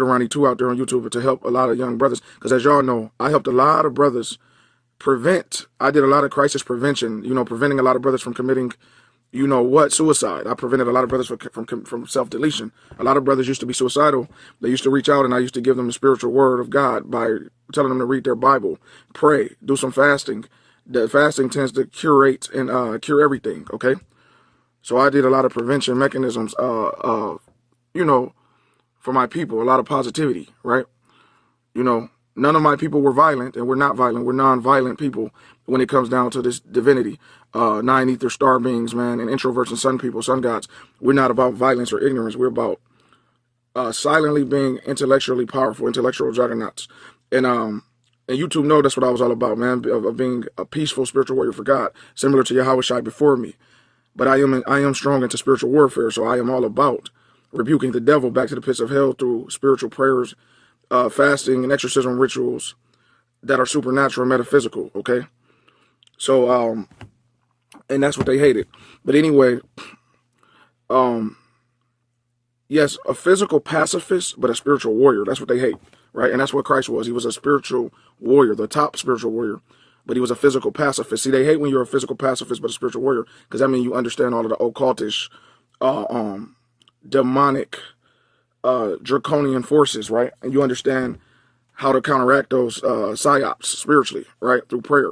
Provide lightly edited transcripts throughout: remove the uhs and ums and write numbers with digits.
Ronnie too out there on YouTube to help a lot of young brothers. Because as y'all know, I helped a lot of brothers prevent. I did a lot of crisis prevention, preventing a lot of brothers from committing, suicide. I prevented a lot of brothers from self-deletion. A lot of brothers used to be suicidal. They used to reach out, and I used to give them the spiritual word of God by telling them to read their Bible, pray, do some fasting. The fasting tends to curate and cure everything, okay? So I did a lot of prevention mechanisms, for my people, a lot of positivity, right? None of my people were violent, and we're not violent. We're non-violent people when it comes down to this divinity. Nine ether star beings, man, and introverts and sun people, sun gods. We're not about violence or ignorance. We're about silently being intellectually powerful, intellectual juggernauts. And YouTube know that's what I was all about, man, of being a peaceful spiritual warrior for God, similar to Yahweh Shai before me. But I am strong into spiritual warfare, so I am all about rebuking the devil back to the pits of hell through spiritual prayers, fasting, and exorcism rituals that are supernatural and metaphysical, okay? So, and that's what they hated. But anyway, yes, a physical pacifist, but a spiritual warrior. That's what they hate, right? And that's what Christ was. He was a spiritual warrior, the top spiritual warrior, but he was a physical pacifist. See, they hate when you're a physical pacifist, but a spiritual warrior, because that means you understand all of the occultish, demonic, draconian forces, right? And you understand how to counteract those psyops spiritually, right? Through prayer,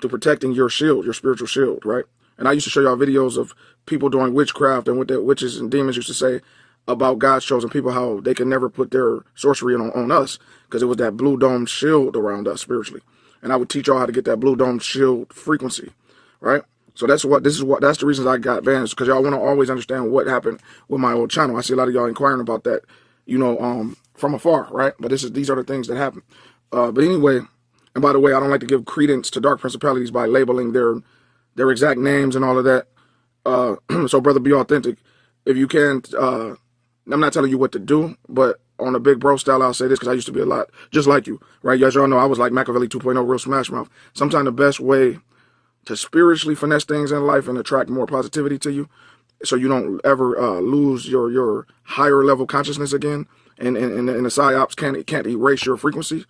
to protecting your shield, your spiritual shield, right? And I used to show y'all videos of people doing witchcraft and what the witches and demons used to say about God's chosen people, how they could never put their sorcery on us because it was that blue dome shield around us spiritually. And I would teach y'all how to get that blue dome shield frequency, right? So that's the reasons I got banned, because y'all want to always understand what happened with my old channel. I see a lot of y'all inquiring about that, from afar, right? But these are the things that happen. But anyway, and by the way, I don't like to give credence to dark principalities by labeling their exact names and all of that. So brother, be authentic. If you can, I'm not telling you what to do, but on a big bro style, I'll say this, because I used to be a lot just like you, right? As y'all know, I was like Machiavelli 2.0, real smash mouth. Sometimes the best way to spiritually finesse things in life and attract more positivity to you, so you don't ever lose your higher level consciousness again, and the psyops can't erase your frequency.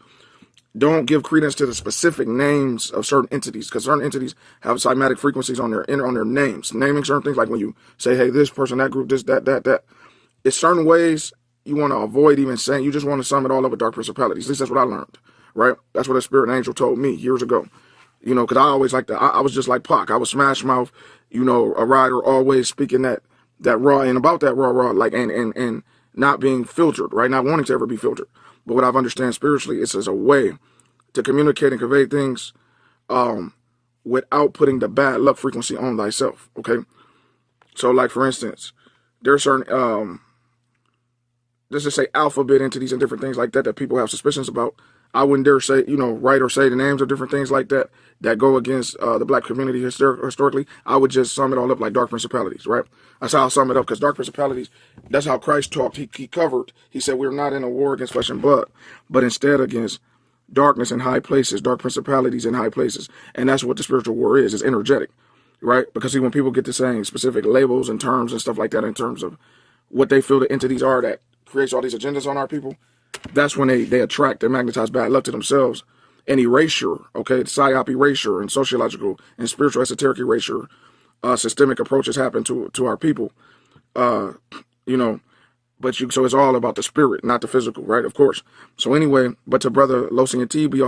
Don't give credence to the specific names of certain entities, because certain entities have cymatic frequencies on their names. Naming certain things, like when you say, hey, this person, that group, this, that. It's certain ways you want to avoid even saying. You just want to sum it all up with dark principalities. At least that's what I learned, right? That's what a spirit angel told me years ago. Because I always I was just like Pac. I was smash mouth, a rider, always speaking that raw, and about that raw, like, and not being filtered, right? Not wanting to ever be filtered. But what I've understand spiritually, it's as a way to communicate and convey things without putting the bad luck frequency on thyself, okay? So, like, for instance, there are certain, let's just say alphabet entities and different things like that people have suspicions about. I wouldn't dare say, write or say the names of different things like that go against the black community historically. I would just sum it all up like dark principalities, right? That's how I sum it up, because dark principalities, that's how Christ talked. He covered. He said, we're not in a war against flesh and blood, but instead against darkness in high places, dark principalities in high places. And that's what the spiritual war is. It's energetic, right? Because see, when people get to saying specific labels and terms and stuff like that in terms of what they feel the entities are that creates all these agendas on our people, that's when they attract and magnetize bad luck to themselves. And erasure, okay, psyop erasure and sociological and spiritual esoteric erasure, systemic approaches happen to our people, but so it's all about the spirit, not the physical, right? Of course. So anyway, but to brother Losi and T, be